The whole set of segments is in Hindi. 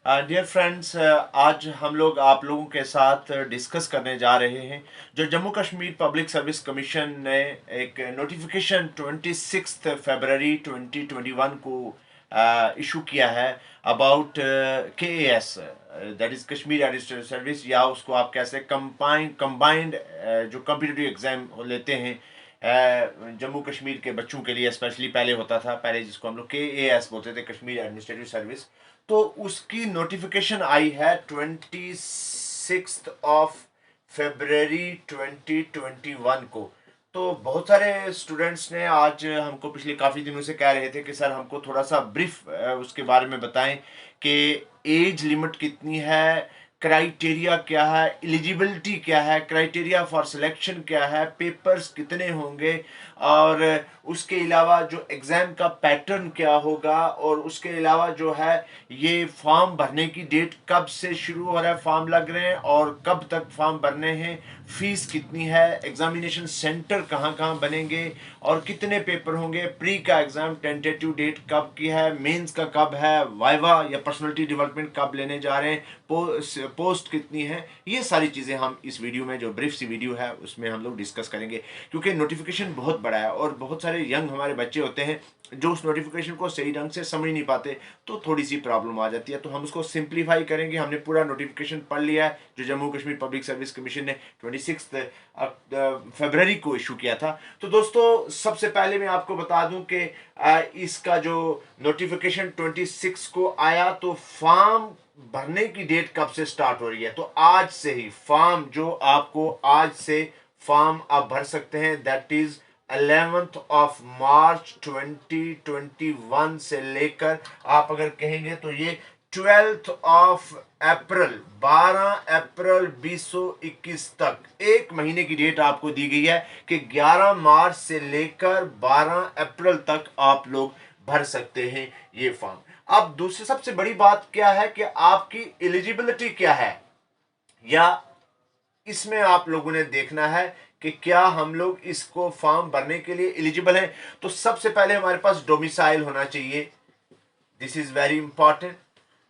डियर फ्रेंड्स, आज हम लोग आप लोगों के साथ डिस्कस करने जा रहे हैं जो Jammu Kashmir public service commission ने एक नोटिफिकेशन 26 फरवरी 2021 को इशू किया है about KAS, that is Kashmir additional service, या उसको आप कैसे कंबाइंड जो कम्पिटिटिव एग्ज़ाम लेते हैं जम्मू कश्मीर के बच्चों के लिए स्पेशली। पहले होता था, पहले जिसको हम लोग KAS बोलते थे, कश्मीर एडमिनिस्ट्रेटिव सर्विस। तो उसकी नोटिफिकेशन आई है 26 फरवरी 2021 को। तो बहुत सारे स्टूडेंट्स ने आज हमको पिछले काफ़ी दिनों से कह रहे थे कि सर हमको थोड़ा सा ब्रीफ उसके बारे में बताएं कि एज लिमिट कितनी है, क्राइटेरिया क्या है, एलिजिबिलिटी क्या है, क्राइटेरिया फॉर सिलेक्शन क्या है, पेपर्स कितने होंगे, और उसके अलावा जो एग्ज़ाम का पैटर्न क्या होगा, और उसके अलावा जो है ये फॉर्म भरने की डेट कब से शुरू हो रहा है, फॉर्म लग रहे हैं और कब तक फॉर्म भरने हैं, फीस कितनी है, एग्जामिनेशन सेंटर कहाँ कहाँ बनेंगे और कितने पेपर होंगे, प्री का एग्ज़ाम टेंटेटिव डेट कब की है, मेंस का कब है, वाइवा या पर्सनालिटी डेवलपमेंट कब लेने जा रहे हैं, पोस्ट कितनी है। ये सारी चीज़ें हम इस वीडियो में, जो ब्रीफ सी वीडियो है, उसमें हम लोग डिस्कस करेंगे, क्योंकि नोटिफिकेशन बहुत बड़ा है और बहुत सारे यंग हमारे बच्चे होते हैं जो उस नोटिफिकेशन को सही ढंग से समझ नहीं पाते, तो थोड़ी सी प्रॉब्लम आ जाती है। तो हम उसको सिंप्लीफाई करेंगे। हमने पूरा नोटिफिकेशन पढ़ लिया है जो Jammu Kashmir public service commission ने 26 फरवरी को इशू किया था। तो दोस्तों, सबसे पहले मैं आपको बता दूं कि इसका जो नोटिफिकेशन 26 को आया, तो फॉर्म भरने की डेट कब से स्टार्ट हो रही है। तो आज से ही फॉर्म, जो आपको आज से फॉर्म आप भर सकते हैं, दैट इज 11 मार्च 2021 से लेकर, आप अगर कहेंगे तो ये 12 अप्रैल 2021 तक, एक महीने की डेट आपको दी गई है कि 11 मार्च से लेकर 12 अप्रैल तक आप लोग भर सकते हैं ये फॉर्म। अब दूसरी सबसे बड़ी बात क्या है कि आपकी एलिजिबिलिटी क्या है, या इसमें आप लोगों ने देखना है कि क्या हम लोग इसको फॉर्म भरने के लिए एलिजिबल हैं। तो सबसे पहले हमारे पास डोमिसाइल होना चाहिए, this is very important,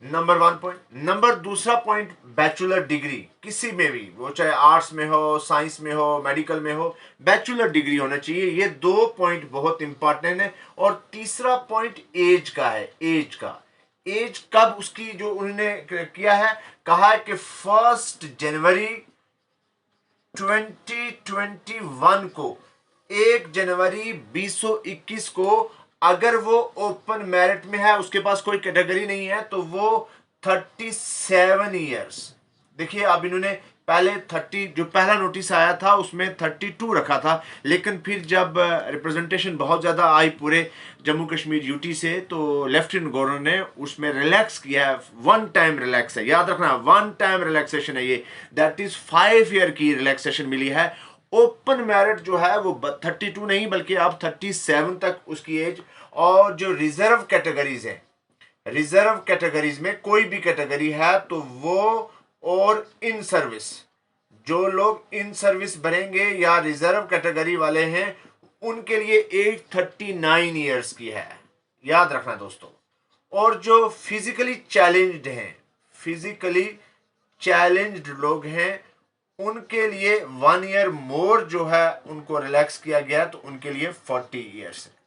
number 1 point. Number दूसरा पॉइंट, बैचलर डिग्री, किसी में भी, वो चाहे आर्ट्स में हो, साइंस में हो, मेडिकल में हो, बैचलर डिग्री होना चाहिए। ये 2 पॉइंट बहुत इंपॉर्टेंट है। और तीसरा पॉइंट एज का है। एज का, एज कब उसकी जो उन्होंने किया है, कहा है कि 1 जनवरी 2021 को, 1 जनवरी 2021 को, अगर वो ओपन मेरिट में है, उसके पास कोई कैटेगरी नहीं है, तो वो 37 ईयर्स। देखिए, अब इन्होंने पहले 30, जो पहला नोटिस आया था उसमें 32 रखा था, लेकिन फिर जब रिप्रेजेंटेशन बहुत ज़्यादा आई पूरे जम्मू कश्मीर यूटी से, तो लेफ्टिनेंट गवर्नर ने उसमें रिलैक्स किया है। 1 टाइम रिलैक्स है, याद रखना, 1 टाइम रिलैक्सेशन है ये, दैट इज 5 ईयर की रिलैक्सेशन मिली है। ओपन मेरिट जो है वो 32 नहीं, बल्कि अब 37 तक उसकी एज। और जो रिजर्व कैटेगरीज है, रिजर्व कैटेगरीज में कोई भी कैटेगरी है तो वो, और इन सर्विस, जो लोग इन सर्विस भरेंगे या रिजर्व कैटेगरी वाले हैं, उनके लिए एज 39 ईयर्स की है, याद रखना दोस्तों। और जो फिजिकली चैलेंज्ड हैं, फिजिकली चैलेंज्ड लोग हैं, उनके लिए 1 ईयर मोर जो है उनको रिलैक्स किया गया, तो उनके लिए 40 ईयर्स है।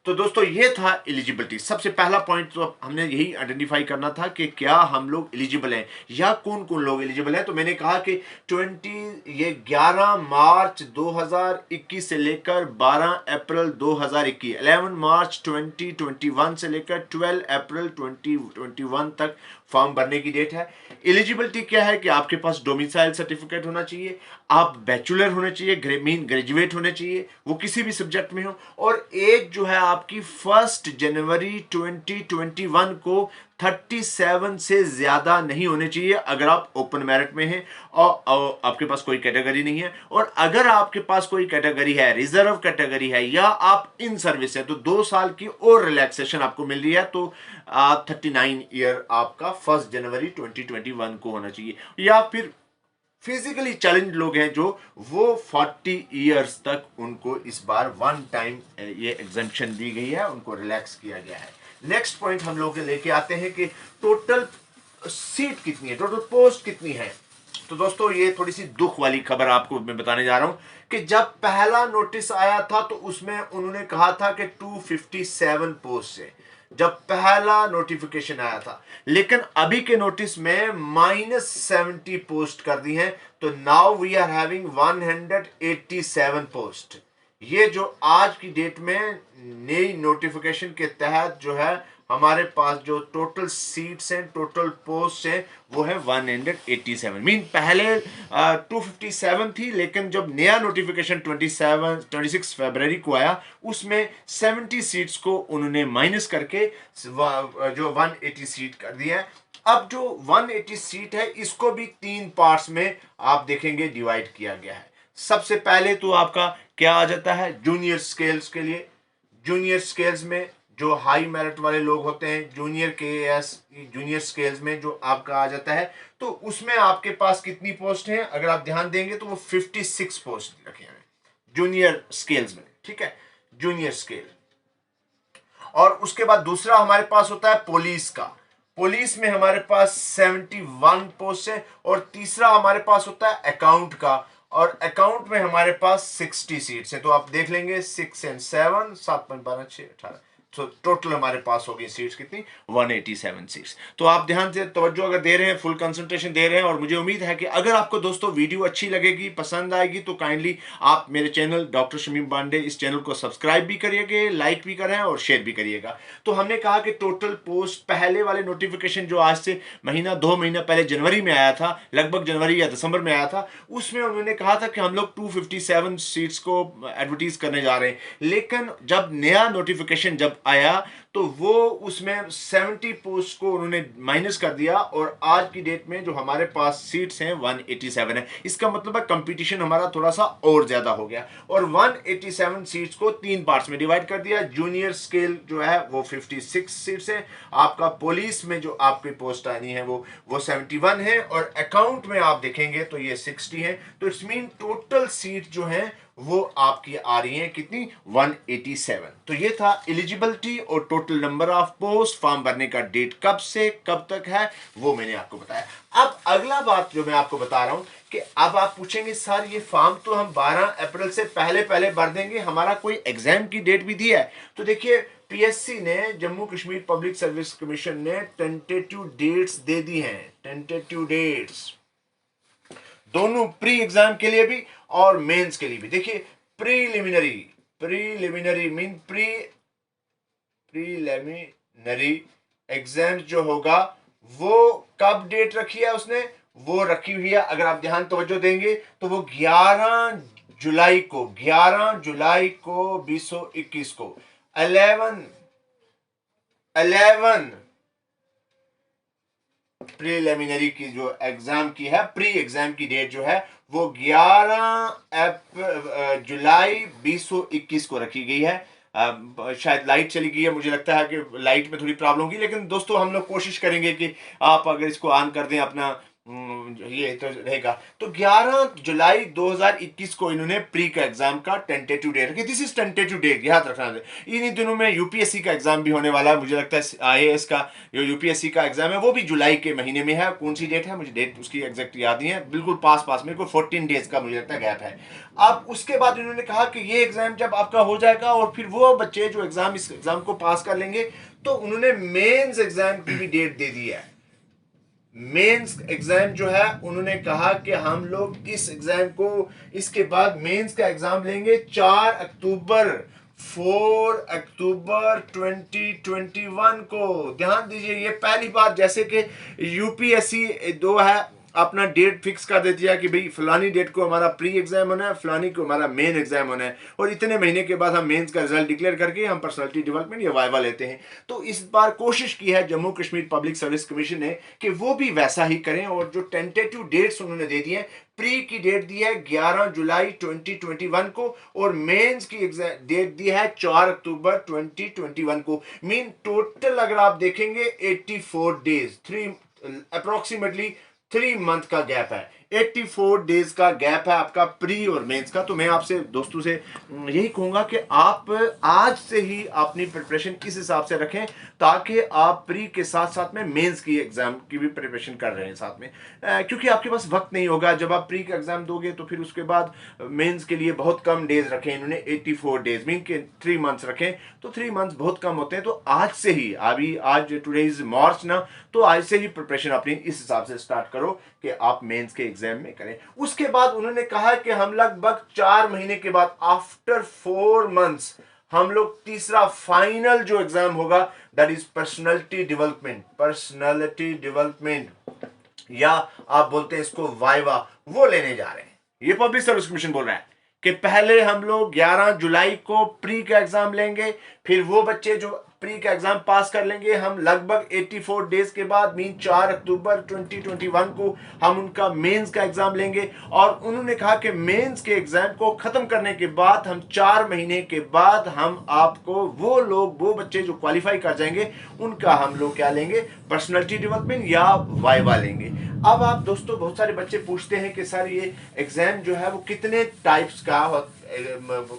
तो दोस्तों, ये था एलिजिबिलिटी। सबसे पहला पॉइंट तो हमने यही आइडेंटिफाई करना था कि क्या हम लोग एलिजिबल हैं, या कौन कौन लोग एलिजिबल हैं। तो मैंने कहा कि 11 मार्च 2021 से लेकर 12 अप्रैल 2021, 11 मार्च 2021 से लेकर 12 अप्रैल 2021 तक फॉर्म भरने की डेट है। एलिजिबिलिटी क्या है कि आपके पास डोमिसाइल सर्टिफिकेट होना चाहिए, आप बैचलर होने चाहिए, मीन ग्रेजुएट होने चाहिए, वो किसी भी सब्जेक्ट में हो, और एज जो है आपकी 1 जनवरी 2021 को 37 से ज्यादा नहीं होने चाहिए, अगर आप ओपन मेरिट में हैं और आपके पास कोई कैटेगरी नहीं है। और अगर आपके पास कोई कैटेगरी है, रिजर्व कैटेगरी है, या आप इन सर्विस है, तो 2 साल की और रिलैक्सेशन आपको मिल रही है, तो 39 ईयर आपका 1 जनवरी 2021 को होना चाहिए। या फिर फिजिकली चैलेंज लोग हैं जो, वो 40 ईयर्स तक उनको इस बार 1 टाइम ये एग्जेम्पशन दी गई है, उनको रिलैक्स किया गया है। नेक्स्ट पॉइंट हम लोग लेके आते हैं कि टोटल सीट कितनी है, टोटल पोस्ट कितनी है। तो दोस्तों ये थोड़ी सी दुख वाली खबर आपको मैं बताने जा रहा हूं कि जब पहला नोटिस आया था तो उसमें उन्होंने कहा था कि 257 पोस्ट है, जब पहला नोटिफिकेशन आया था। लेकिन अभी के नोटिस में -70 पोस्ट कर दी हैं, तो now we are having 187 post. ये जो आज की डेट में नई नोटिफिकेशन के तहत जो है हमारे पास जो टोटल सीट्स हैं, टोटल पोस्ट हैं, वो है 187। मीन पहले 257 थी, लेकिन जब नया नोटिफिकेशन 26 फरवरी को आया उसमें 70 सीट्स को उन्होंने माइनस करके जो 180 सीट कर दिया है। अब जो 180 सीट है इसको भी 3 पार्ट्स में आप देखेंगे डिवाइड किया गया है। सबसे पहले तो आपका क्या आ जाता है, जूनियर स्केल्स के लिए। जूनियर स्केल्स में जो हाई मेरिट वाले लोग होते हैं, जूनियर केएएस जूनियर स्केल्स में जो आपका आ जाता है, तो उसमें आपके पास कितनी पोस्ट हैं, अगर आप ध्यान देंगे तो वो 56 पोस्ट रखे हैं जूनियर स्केल्स में, ठीक है, जूनियर स्केल। और उसके बाद दूसरा हमारे पास होता है पुलिस का। पुलिस में हमारे पास 71 पोस्ट है। और तीसरा हमारे पास होता है अकाउंट का, और अकाउंट में हमारे पास 60 सीट्स हैं। तो आप देख लेंगे 6 और 7, 7 5 12 6 18, तो टोटल हमारे पास होगी सीट्स कितनी, 187 सीट्स। तो आप ध्यान से तवज्जो अगर दे रहे हैं, फुल कंसंट्रेशन दे रहे हैं, और मुझे उम्मीद है कि अगर आपको दोस्तों वीडियो अच्छी लगेगी, पसंद आएगी, तो काइंडली आप मेरे चैनल डॉक्टर शमीम पांडे इस चैनल को सब्सक्राइब भी करिएगा, लाइक भी करें और शेयर भी करिएगा। तो हमने कहा कि टोटल पोस्ट पहले वाले नोटिफिकेशन जो आज से 2 महीना पहले जनवरी में आया था, लगभग जनवरी या दिसंबर में आया था, उसमें उन्होंने कहा था कि हम लोग 257 सीट्स को एडवर्टीज करने जा रहे हैं। लेकिन जब नया नोटिफिकेशन जब आया तो वो उसमें 70 पोस्ट को उन्होंने माइनस कर दिया, और आज की डेट में जो हमारे पास सीट्स हैं 187 है। इसका मतलब है कंपटीशन हमारा थोड़ा सा और ज्यादा हो गया, और 187 सीट्स को 3 पार्ट्स में डिवाइड कर दिया। जूनियर स्केल जो है वो 56 सीट्स है, आपका पुलिस में जो आपकी पोस्ट आनी है वो 71 है, और अकाउंट में आप देखेंगे तो ये 60 है। तो इट्स मीन टोटल सीट जो है वो आपकी आ रही है कितनी, 187। तो ये था एलिजिबिलिटी और total number of post. Form भरने का डेट कब से कब तक है वो मैंने आपको बताया। अब अगला बात जो मैं आपको बता रहा हूं कि अब आप पूछेंगे सर ये फॉर्म तो हम 12 अप्रैल से पहले पहले भर देंगे, हमारा कोई एग्जाम की डेट भी दी है? तो देखिए पीएससी ने, Jammu Kashmir public service commission ने टेंटेटिव डेट्स दे दी हैं, टेंटेटिव डेट्स दोनों प्री एग्जाम के लिए भी और मेंस के लिए भी। देखिए प्रीलिमिनरी मीन प्रीलिमिनरी एग्जाम जो होगा वो कब डेट रखी है उसने, वो रखी हुई है, अगर आप ध्यान तवज्जो देंगे तो वो 11 जुलाई को 2021 को 11 प्रीलिमिनरी की जो एग्जाम की है, प्री एग्जाम की डेट जो है वो 11 जुलाई 2021 को रखी गई है। शायद लाइट चली गई है, मुझे लगता है कि लाइट में थोड़ी प्रॉब्लम होगी, लेकिन दोस्तों हम लोग कोशिश करेंगे कि आप अगर इसको ऑन कर दें अपना ये तो रहेगा। तो 11 जुलाई 2021 को इन्होंने प्री का एग्जाम का टेंटेटिव डेट रखी। दिस इज टेंटेटिव डेट, याद रखना है। इन्हीं दिनों में यूपीएससी का एग्जाम भी होने वाला है, मुझे लगता है आईएएस का जो यूपीएससी का एग्जाम है वो भी जुलाई के महीने में है। कौन सी डेट है मुझे डेट उसकी एग्जैक्ट याद नहीं है, बिल्कुल पास में कोई 14 डेज का मुझे लगता है गैप है। अब उसके बाद इन्होंने कहा कि ये एग्जाम जब आपका हो जाएगा और फिर वो बच्चे जो एग्जाम इस एग्जाम को पास कर लेंगे, तो उन्होंने मेंस एग्जाम की भी डेट दे दी है। मेंस एग्जाम जो है उन्होंने कहा कि हम लोग इस एग्जाम को, इसके बाद मेंस का एग्जाम लेंगे 4 अक्टूबर 2021 को। ध्यान दीजिए ये पहली बार, जैसे कि यूपीएससी दो है अपना डेट फिक्स कर देती है कि भाई फलानी डेट को हमारा प्री एग्जाम होना है, फलानी को हमारा मेन एग्जाम होना है, और इतने महीने के बाद हम मेंस का रिजल्ट डिक्लेयर करके हम पर्सनालिटी डेवलपमेंट या वाइवा लेते हैं। तो इस बार कोशिश की है Jammu Kashmir public service commission ने कि वो भी वैसा ही करें, और जो टेंटेटिव डेट्स उन्होंने दे दी है, प्री की डेट दी है 11 जुलाई 2021 को, और मेंस की डेट दी है 4 अक्टूबर 2021 को। मीन टोटल अगर आप देखेंगे 84 डेज, अप्रोक्सीमेटली 3 मंथ का गैप है। 84 डेज का गैप है आपका प्री और मेंस का। तो मैं आपसे दोस्तों से यही कहूंगा कि आप आज से ही अपनी प्रिपरेशन इस हिसाब से रखें ताकि आप प्री के साथ साथ में मेंस की एग्जाम की भी प्रिपरेशन कर रहे हैं साथ में, क्योंकि आपके पास वक्त नहीं होगा। जब आप प्री का एग्जाम दोगे तो फिर उसके बाद मेंस के लिए बहुत कम डेज रखें इन्होंने, 84 डेज मीन के 3 मंथ्स रखें, तो 3 मंथ्स बहुत कम होते हैं। तो आज से ही, अभी आज टुडे इज मार्च ना, तो आज से ही प्रिपरेशन अपनी इस हिसाब से स्टार्ट करो कि आप मेंस के एग्जाम में करें। उसके बाद उन्होंने कहा कि हम लगभग 4 महीने के बाद, आफ्टर 4 मंथ्स, हम लोग तीसरा फाइनल जो एग्जाम होगा that is personality development, personality development, या आप बोलते हैं इसको वाइवा, वो लेने जा रहे हैं। ये पब्लिक सर्विस कमीशन बोल रहा है कि पहले हम लोग 11 जुलाई को प्री का एग्जाम लेंगे, फिर वो बच्चे जो प्री का एग्जाम पास कर लेंगे, हम लगभग 84 डेज के बाद मीन 4 अक्टूबर 2021 को हम उनका मेंस का एग्जाम लेंगे। और उन्होंने कहा कि मेंस के एग्जाम को खत्म करने के बाद हम 4 महीने के बाद हम आपको वो बच्चे जो क्वालिफाई कर जाएंगे उनका हम लोग क्या लेंगे, पर्सनालिटी डेवलपमेंट या वाइवा लेंगे। अब आप दोस्तों, बहुत सारे बच्चे पूछते हैं कि सर ये एग्जाम जो है वो कितने टाइप्स का,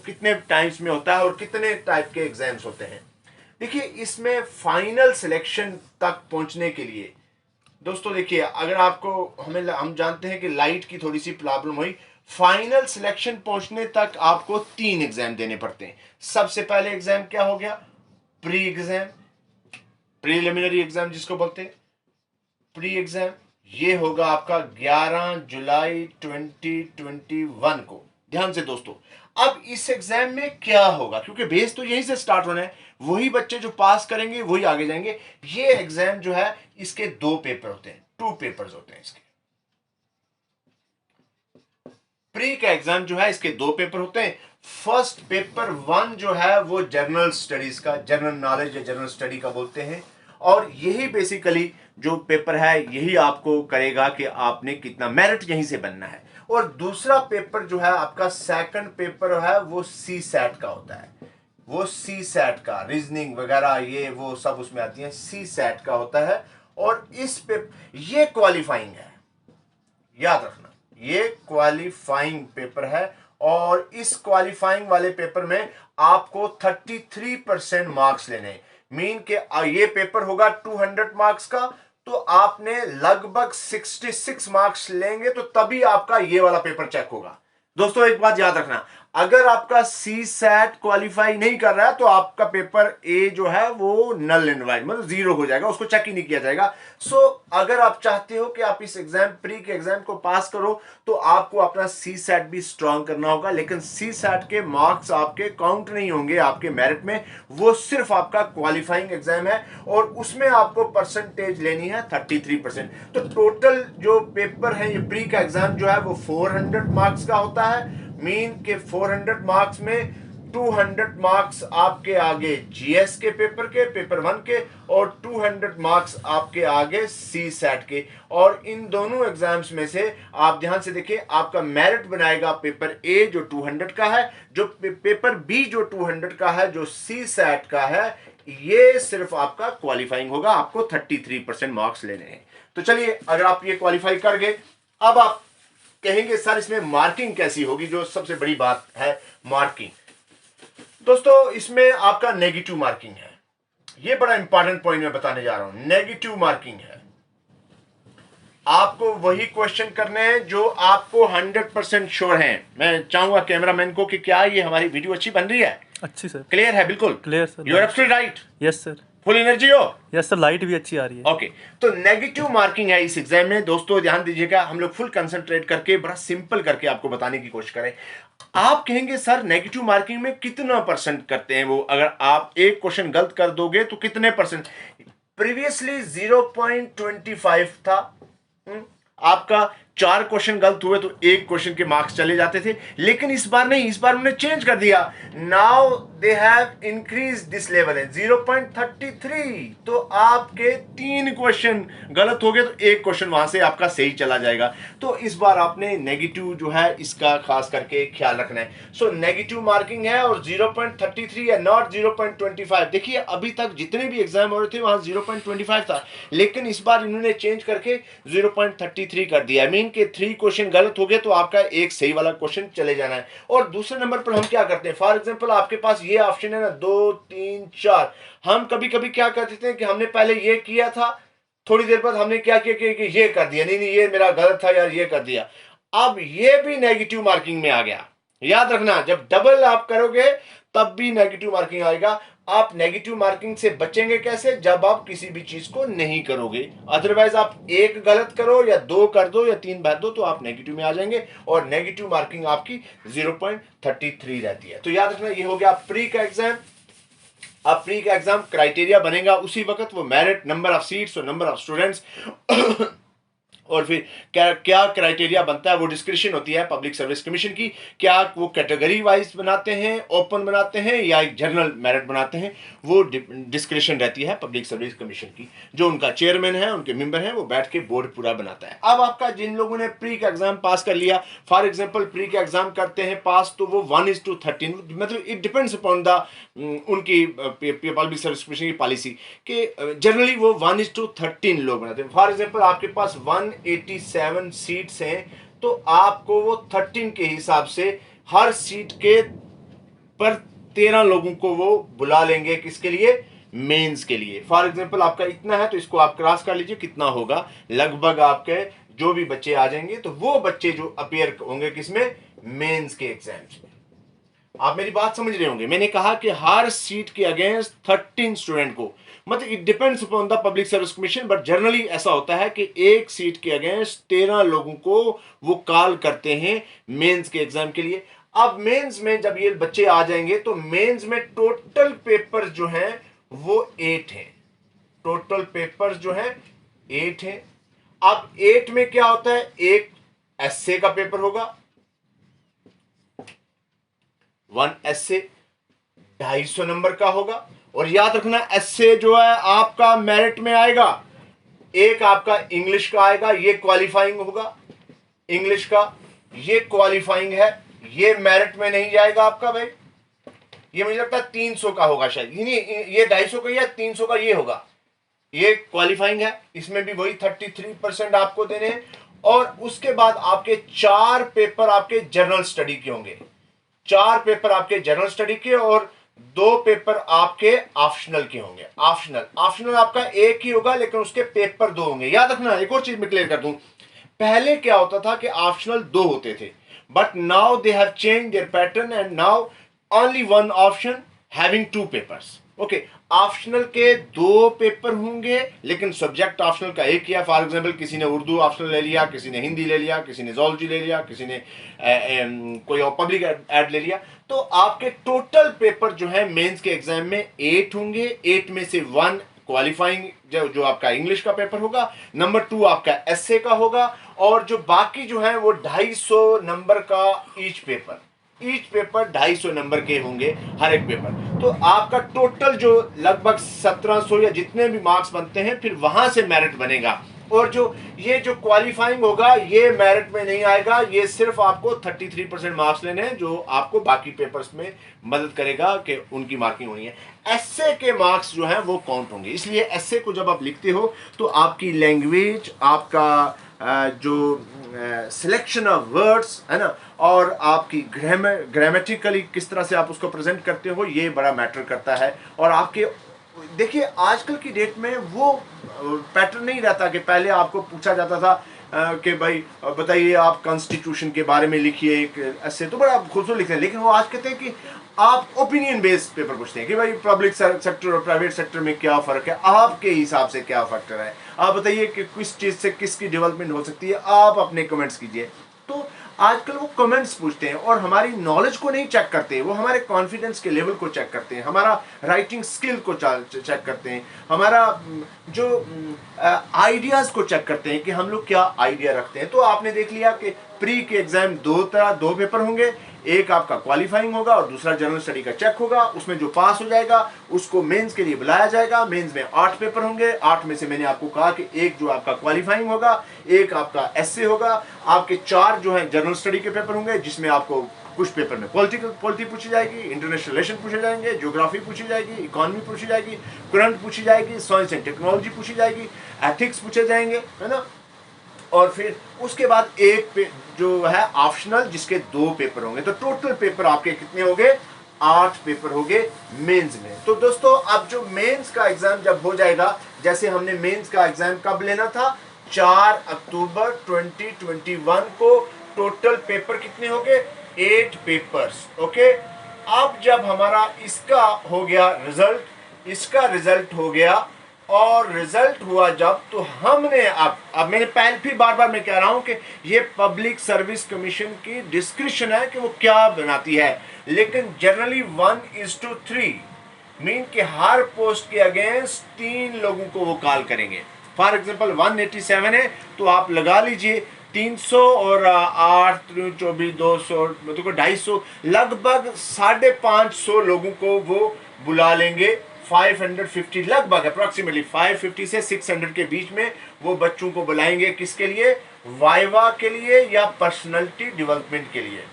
कितने टाइप्स में होता है और कितने टाइप के एग्जाम्स होते हैं। देखिए, इसमें फाइनल सिलेक्शन तक पहुंचने के लिए दोस्तों, देखिए अगर आपको हम जानते हैं कि लाइट की थोड़ी सी प्रॉब्लम हुई, फाइनल सिलेक्शन पहुंचने तक आपको 3 एग्जाम देने पड़ते हैं। सबसे पहले एग्जाम क्या हो गया, प्री एग्जाम, प्रीलिमिनरी एग्जाम जिसको बोलते हैं प्री एग्जाम, ये होगा आपका 11 जुलाई 2021 को। ध्यान से दोस्तों, अब इस एग्जाम में क्या होगा, क्योंकि बेस तो यहीं से स्टार्ट होना है, वही बच्चे जो पास करेंगे वही आगे जाएंगे। ये एग्जाम जो है इसके 2 पेपर होते हैं, 2 पेपर्स होते हैं इसके। प्री का एग्जाम जो है इसके 2 पेपर होते हैं। फर्स्ट पेपर 1 जो है वो जनरल स्टडीज का, जनरल नॉलेज या जनरल स्टडी का बोलते हैं, और यही बेसिकली जो पेपर है यही आपको करेगा कि आपने कितना मेरिट यहीं से बनना है। और दूसरा पेपर जो है आपका सेकंड पेपर है वो सी सैट का होता है, वो सी सैट का, रीजनिंग वगैरह ये वो सब उसमें आती है, सी सैट का होता है। और इस पेपर, ये क्वालिफाइंग है, याद रखना ये क्वालिफाइंग पेपर है। और इस क्वालिफाइंग वाले पेपर में आपको 33% मार्क्स लेने, मीन के ये पेपर होगा 200 मार्क्स का, तो आपने लगभग 66 मार्क्स लेंगे तो तभी आपका ये वाला पेपर चेक होगा। दोस्तों एक बात याद रखना, अगर आपका सी सैट क्वालिफाई नहीं कर रहा है तो आपका पेपर ए जो है वो नल एंड वाइड, मतलब 0 हो जाएगा, उसको चेक ही नहीं किया जाएगा। सो अगर आप चाहते हो कि आप इस एग्जाम, प्री के एग्जाम को पास करो, तो आपको अपना सी सैट भी स्ट्रांग करना होगा। लेकिन सी सैट के मार्क्स आपके काउंट नहीं होंगे आपके मेरिट में, वो सिर्फ आपका क्वालिफाइंग एग्जाम है और उसमें आपको परसेंटेज लेनी है 33%। तो टोटल जो पेपर है ये प्री का एग्जाम जो है वो 400 मार्क्स का होता है, मीन के 400 मार्क्स में 200 मार्क्स आपके आगे जीएस के पेपर 1 के, और 200 मार्क्स आपके आगे सी सैट के। और इन दोनों एग्जाम्स में से आप ध्यान से देखिए, आपका मेरिट बनाएगा पेपर ए जो 200 का है, जो पेपर बी जो 200 का है, जो सी सैट का है, ये सिर्फ आपका क्वालिफाइंग होगा, आपको 33% मार्क्स लेने हैं। तो चलिए, अगर आप ये क्वालिफाई कर गए, अब आप कहेंगे सर इसमें मार्किंग कैसी होगी, जो सबसे बड़ी बात है मार्किंग। दोस्तों इसमें आपका नेगेटिव मार्किंग है, ये बड़ा इंपॉर्टेंट पॉइंट मैं बताने जा रहा हूं। नेगेटिव मार्किंग है, आपको वही क्वेश्चन करने हैं जो आपको 100% श्योर हैं। मैं चाहूंगा कैमरामैन को कि क्या ये हमारी वीडियो अच्छी बन रही है? अच्छी सर, क्लियर है? बिल्कुल clear sir, you are absolutely right, yes sir, full energy हो? यस सर, लाइट भी अच्छी आ रही है। ओके, तो नेगेटिव मार्किंग है इस एग्जाम में। दोस्तों ध्यान दीजिएगा, हम लोग फुल कंसंट्रेट करके बड़ा सिंपल करके आपको बताने की कोशिश करें। आप कहेंगे सर नेगेटिव मार्किंग में कितना परसेंट करते हैं वो, अगर आप एक क्वेश्चन गलत कर दोगे तो कितने परसेंट? प्रीवियसली 0.25 था, आपका 4 क्वेश्चन गलत हुए तो 1 क्वेश्चन के मार्क्स चले जाते थे। लेकिन इस बार नहीं, इस बार उन्होंने चेंज कर दिया। Now they have increase this level है 0.33। तो आपके 3 क्वेश्चन गलत हो गए तो एक क्वेश्चन वहां से आपका सही चला जाएगा। तो इस बार आपने नेगेटिव जो है इसका खास करके ख्याल रखना है। सो नेगेटिव मार्किंग है और 0.33 है, नॉट 0.25। देखिए अभी तक जितने भी एग्जाम हो रहे थे वहां 0.25 था, लेकिन इस बार इन्होंने चेंज करके 0.33 कर दिया। मीन के 3 क्वेश्चन गलत हो गए तो आपका एक सही वाला क्वेश्चन चले जाना है। और दूसरे नंबर पर हम क्या करते हैं, फॉर एग्जांपल आपके पास ये ऑप्शन है ना 2 3 4, हम कभी कभी क्या करते हैं कि हमने पहले ये किया था, थोड़ी देर बाद हमने क्या किया कि ये कर दिया, नहीं ये मेरा गलत था यार, ये कर दिया। अब ये भी नेगेटिव मार्किंग में आ गया। याद रखना जब डबल आप करोगे तब भी नेगेटिव मार्किंग आएगा। आप नेगेटिव मार्किंग से बचेंगे कैसे, जब आप किसी भी चीज को नहीं करोगे। अदरवाइज आप एक गलत करो या 2 कर दो या 3 भर दो तो आप नेगेटिव में आ जाएंगे और नेगेटिव मार्किंग आपकी 0.33 रहती है। तो याद रखना ये हो गया प्री का एग्जाम। अब प्री का एग्जाम क्राइटेरिया बनेगा उसी वक्त, वो मेरिट, नंबर ऑफ सीट्स और नंबर ऑफ स्टूडेंट्स और फिर क्या क्या क्राइटेरिया बनता है, वो डिस्क्रिप्शन होती है पब्लिक सर्विस कमीशन की। क्या वो कैटेगरी वाइज बनाते हैं, ओपन बनाते हैं या एक जनरल मेरिट बनाते हैं, वो डिस्क्रिप्शन रहती है पब्लिक सर्विस कमीशन की। जो उनका चेयरमैन है, उनके मेंबर हैं, वो बैठ के बोर्ड पूरा बनाता है। अब आपका जिन लोगों ने प्री का एग्जाम पास कर लिया, फॉर एग्जाम्पल प्री का एग्जाम करते हैं पास, तो वो 1:13, मतलब इट डिपेंड्स अपॉन द उनकी पब्लिक सर्विस कमीशन की पॉलिसी कि जनरली वो 1:13 लोग बनाते हैं। फॉर एग्जाम्पल आपके पास 187 सीट्स हैं तो आपको वो 13 के हिसाब से हर सीट के पर 13 लोगों को वो बुला लेंगे। किसके लिए, मेंस के लिए। फॉर एग्जांपल आपका इतना है तो इसको आप क्रॉस कर लीजिए, कितना होगा, लगभग आपके जो भी बच्चे आ जाएंगे तो वो बच्चे जो अपीयर होंगे किसमें, मेंस के एग्जाम्स में। आप मेरी बात समझ रहे होंगे, मैंने कहा कि हर सीट के अगेंस्ट 13 स्टूडेंट को, मतलब it depends upon the public service commission, but generally ऐसा होता है कि एक सीट के अगेंस्ट 13 लोगों को वो कॉल करते हैं मेंस के एग्जाम के लिए। अब मेंस में जब ये बच्चे आ जाएंगे तो मेंस में टोटल पेपर जो है वो 8 हैं। टोटल पेपर जो है 8 हैं। अब 8 में क्या होता है, एक एस्से का पेपर होगा, 1 एस्से 250 नंबर का होगा। और याद रखना एस्से जो है आपका मेरिट में आएगा। एक आपका इंग्लिश का आएगा, ये क्वालिफाइंग होगा, इंग्लिश का ये क्वालिफाइंग है, ये मेरिट में नहीं जाएगा आपका भाई। ये मुझे लगता है 300 का होगा शायद, नहीं ये 250 का या 300 का ये होगा। ये क्वालिफाइंग है, इसमें भी वही 33% आपको देने हैं। और उसके बाद आपके 4 पेपर आपके जनरल स्टडी के होंगे, 4 पेपर आपके जनरल स्टडी के और 2 पेपर आपके ऑप्शनल के होंगे। ऑप्शनल आपका एक ही होगा लेकिन उसके पेपर 2 होंगे। याद रखना, एक और चीज मैं क्लियर कर दूं, पहले क्या होता था कि ऑप्शनल 2 होते थे, but now they have change their pattern and now only 1 option having 2 papers. Okay, optional के 2 पेपर होंगे लेकिन सब्जेक्ट ऑप्शनल का एक ही है। फॉर एग्जांपल किसी ने उर्दू ऑप्शनल ले लिया, किसी ने हिंदी ले लिया, किसी ने जोलॉजी ले लिया, किसी ने कोई और पब्लिक एड ले लिया। तो आपके टोटल पेपर जो है मेंस के एग्जाम में 8 होंगे। 8 में से 1 क्वालिफाइंग जो आपका इंग्लिश का पेपर होगा, नंबर 2 आपका एस्से का होगा, और जो बाकी जो है वो 250 नंबर का ईच पेपर 250 नंबर के होंगे हर एक पेपर। तो आपका टोटल जो लगभग 1700 या जितने भी मार्क्स बनते हैं फिर वहां से मेरिट बनेगा। और ये जो क्वालिफाइंग होगा ये मेरिट में नहीं आएगा, ये सिर्फ आपको 33% मार्क्स लेने हैं जो आपको बाकी पेपर्स में मदद करेगा कि उनकी मार्किंग होनी है। एस्से के मार्क्स जो हैं वो काउंट होंगे। इसलिए एस्से को जब आप लिखते हो तो आपकी लैंग्वेज, आपका जो सिलेक्शन ऑफ वर्ड्स है ना, और आपकी ग्रामेटिकली किस तरह से आप उसको प्रेजेंट करते हो, ये बड़ा मैटर करता है। और आपके देखिए आजकल की डेट में वो पैटर्न नहीं रहता कि पहले आपको पूछा जाता था कि भाई बताइए आप कॉन्स्टिट्यूशन के बारे में लिखिए एक ऐसे, तो बड़ा खूबसूरत लिखते हैं। लेकिन वो आज कहते हैं कि आप ओपिनियन बेस्ड पेपर पूछते हैं कि भाई पब्लिक सेक्टर और प्राइवेट सेक्टर में क्या फ़र्क है, आपके हिसाब से क्या फैक्टर है, आप बताइए कि किस चीज़ से किसकी डेवलपमेंट हो सकती है, आप अपने कमेंट्स कीजिए। तो आजकल वो कमेंट्स पूछते हैं और हमारी नॉलेज को नहीं चेक करते, वो हमारे कॉन्फिडेंस के लेवल को चेक करते हैं, हमारा राइटिंग स्किल को चेक करते हैं, हमारा जो आइडियाज़ को चेक करते हैं कि हम लोग क्या आइडिया रखते हैं। तो आपने देख लिया कि प्री के एग्जाम 2 पेपर होंगे, एक आपका क्वालिफाइंग होगा और दूसरा जनरल स्टडी का चेक होगा। उसमें जो पास हो जाएगा उसको मेंस के लिए बुलाया जाएगा। मेंस में 8 पेपर होंगे, 8 में से मैंने आपको कहा कि एक जो आपका क्वालिफाइंग होगा, एक आपका एसए होगा, आपके 4 जो है जनरल स्टडी के पेपर होंगे, जिसमें आपको कुछ पेपर में पॉलिटी पूछी जाएगी, इंटरनेशनल रिलेशन पूछे जाएंगे, ज्योग्राफी पूछी जाएगी, इकोनॉमी पूछी जाएगी, करंट पूछी जाएगी, साइंस एंड टेक्नोलॉजी पूछी जाएगी, एथिक्स पूछे जाएंगे, है ना। और फिर उसके बाद एक जो है ऑप्शनल, जिसके 2 पेपर होंगे। तो टोटल पेपर आपके कितने हो गए? 8 पेपर हो गए मेंस में। तो दोस्तों अब जो मेंस का एग्जाम जब हो जाएगा, जैसे हमने मेंस का एग्जाम कब लेना था? 4 अक्टूबर 2021 को। टोटल पेपर कितने हो गए? 8 पेपर्स। ओके, अब जब हमारा इसका हो गया रिजल्ट, इसका रिजल्ट हो गया और रिजल्ट हुआ जब, तो हमने अब मैंने पहले फिर बार बार मैं कह रहा हूं कि ये पब्लिक सर्विस कमीशन की डिस्क्रिप्शन है कि वो क्या बनाती है, लेकिन जनरली 1:3 मीन कि हर पोस्ट के अगेंस्ट 3 लोगों को वो कॉल करेंगे। फॉर एग्जांपल 187 है तो आप लगा लीजिए 300 और 8 24 200 मतलब 250, लगभग 550 लोगों को वो बुला लेंगे। 550 लगभग अप्रोक्सीमेटली 550 से 600 के बीच में वो बच्चों को बुलाएंगे। किसके लिए? वाइवा के लिए या पर्सनालिटी डेवलपमेंट के लिए।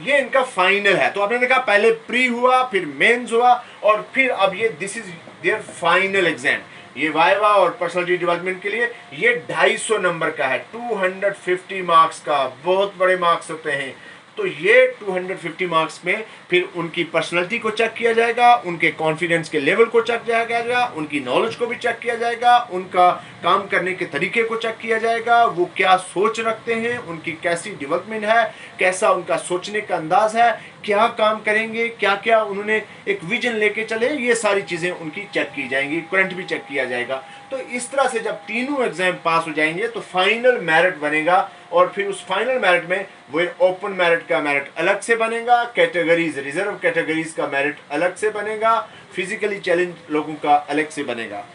ये इनका फाइनल है। तो आपने देखा पहले प्री हुआ, फिर मेंस हुआ, और फिर अब ये this is there final exam. ये वाइवा और पर्सनालिटी डेवलपमेंट के लिए ये 250 नंबर का है, 250 मार्क्स का। बहुत बड़े मार्क्स होते हैं। तो ये 250 मार्क्स में फिर उनकी पर्सनालिटी को चेक किया जाएगा, उनके कॉन्फिडेंस के लेवल को चेक किया जाएगा, उनकी नॉलेज को भी चेक किया जाएगा, उनका काम करने के तरीके को चेक किया जाएगा, वो क्या सोच रखते हैं, उनकी कैसी डेवलपमेंट है, कैसा उनका सोचने का अंदाज है, क्या काम करेंगे, क्या क्या उन्होंने एक विजन लेके चले, ये सारी चीज़ें उनकी चेक की जाएंगी। करंट भी चेक किया जाएगा। तो इस तरह से जब तीनों एग्जाम पास हो जाएंगे तो फाइनल मेरिट बनेगा, और फिर उस फाइनल मेरिट में वो ओपन मेरिट का मेरिट अलग से बनेगा, कैटेगरीज रिजर्व कैटेगरीज का मेरिट अलग से बनेगा, फिजिकली चैलेंज लोगों का अलग से बनेगा।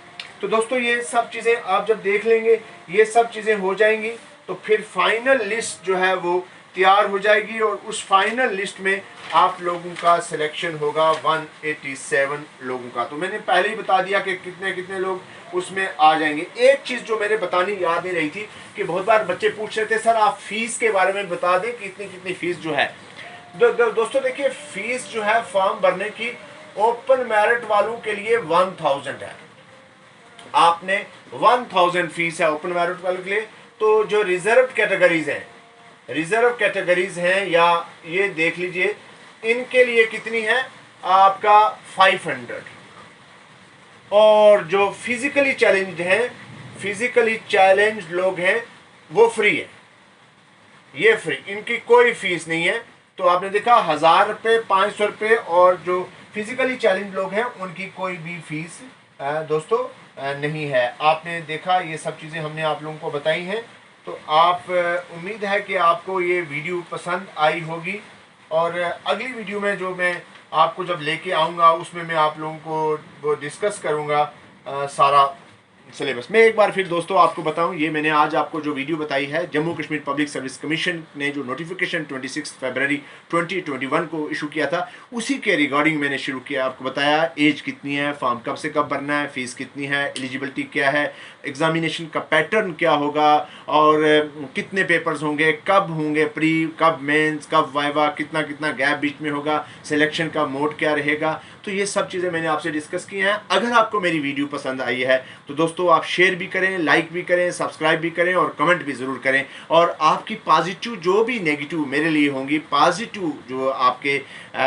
तो दोस्तों ये सब चीज़ें आप जब देख लेंगे, ये सब चीज़ें हो जाएंगी, तो फिर फाइनल लिस्ट जो है वो तैयार हो जाएगी, और उस फाइनल लिस्ट में आप लोगों का सिलेक्शन होगा 187 लोगों का। तो मैंने पहले ही बता दिया कि कितने कितने लोग उसमें आ जाएंगे। एक चीज़ जो मैंने बतानी याद नहीं रही थी कि बहुत बार बच्चे पूछ रहे थे, सर आप फीस के बारे में बता दें कि कितनी कितनी फीस जो है। दोस्तों देखिए, फीस जो है फॉर्म भरने की ओपन मेरिट वालों के लिए 1000 है। आपने 1000 फीस है ओपन मेरिट वालों के लिए। तो जो रिजर्व कैटेगरीज हैं या ये देख लीजिए, इनके लिए कितनी है? आपका 500। और जो फिजिकली चैलेंज्ड लोग हैं वो फ्री है, ये फ्री, इनकी कोई फीस नहीं है। तो आपने देखा 1000 रुपये, 500 रुपये, और जो फिजिकली चैलेंज लोग हैं उनकी कोई भी फीस दोस्तों नहीं है। आपने देखा ये सब चीज़ें हमने आप लोगों को बताई हैं। तो आप उम्मीद है कि आपको ये वीडियो पसंद आई होगी, और अगली वीडियो में जो मैं आपको जब लेके आऊँगा उसमें मैं आप लोगों को वो डिस्कस करूँगा सारा सिलेबस। मैं एक बार फिर दोस्तों आपको बताऊं, ये मैंने आज आपको जो वीडियो बताई है, Jammu Kashmir public service commission ने जो नोटिफिकेशन 26 फरवरी 2021 को इशू किया था, उसी के रिगार्डिंग मैंने शुरू किया। आपको बताया एज कितनी है, फॉर्म कब से कब भरना है, फीस कितनी है, एलिजिबिलिटी क्या है, एग्जामिनेशन का पैटर्न क्या होगा, और कितने पेपर्स होंगे, कब होंगे प्री, कब मेंस, कब वाइवा, कितना कितना गैप बीच में होगा, सिलेक्शन का मोड क्या रहेगा। तो ये सब चीज़ें मैंने आपसे डिस्कस की हैं। अगर आपको मेरी वीडियो पसंद आई है तो दोस्तों आप शेयर भी करें, लाइक भी करें, सब्सक्राइब भी करें, और कमेंट भी ज़रूर करें। और आपकी पॉजिटिव जो भी नेगेटिव मेरे लिए होंगी, पॉजिटिव जो आपके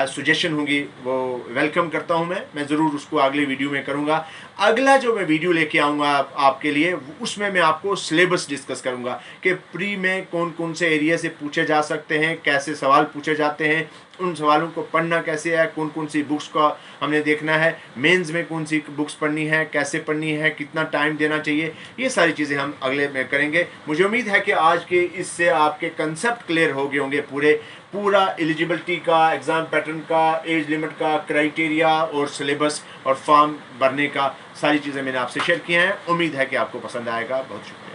सुजेशन होंगी वो वेलकम करता हूं मैं ज़रूर उसको अगले वीडियो में करूंगा। अगला जो मैं वीडियो लेके आऊँगा आपके लिए, उसमें मैं आपको सिलेबस डिस्कस करूँगा कि प्री में कौन कौन से एरिया से पूछे जा सकते हैं, कैसे सवाल पूछे जाते हैं, उन सवालों को पढ़ना कैसे है, कौन कौन सी बुक्स का हमने देखना है, मेंस में कौन सी बुक्स पढ़नी है, कैसे पढ़नी है, कितना टाइम देना चाहिए, ये सारी चीज़ें हम अगले में करेंगे। मुझे उम्मीद है कि आज के इससे आपके कंसेप्ट क्लियर हो गए होंगे, पूरा एलिजिबिलिटी का, एग्ज़ाम पैटर्न का, एज लिमिट का, क्राइटेरिया और सिलेबस और फॉर्म भरने का, सारी चीज़ें मैंने आपसे शेयर की हैं। उम्मीद है कि आपको पसंद आएगा। बहुत शुक्रिया।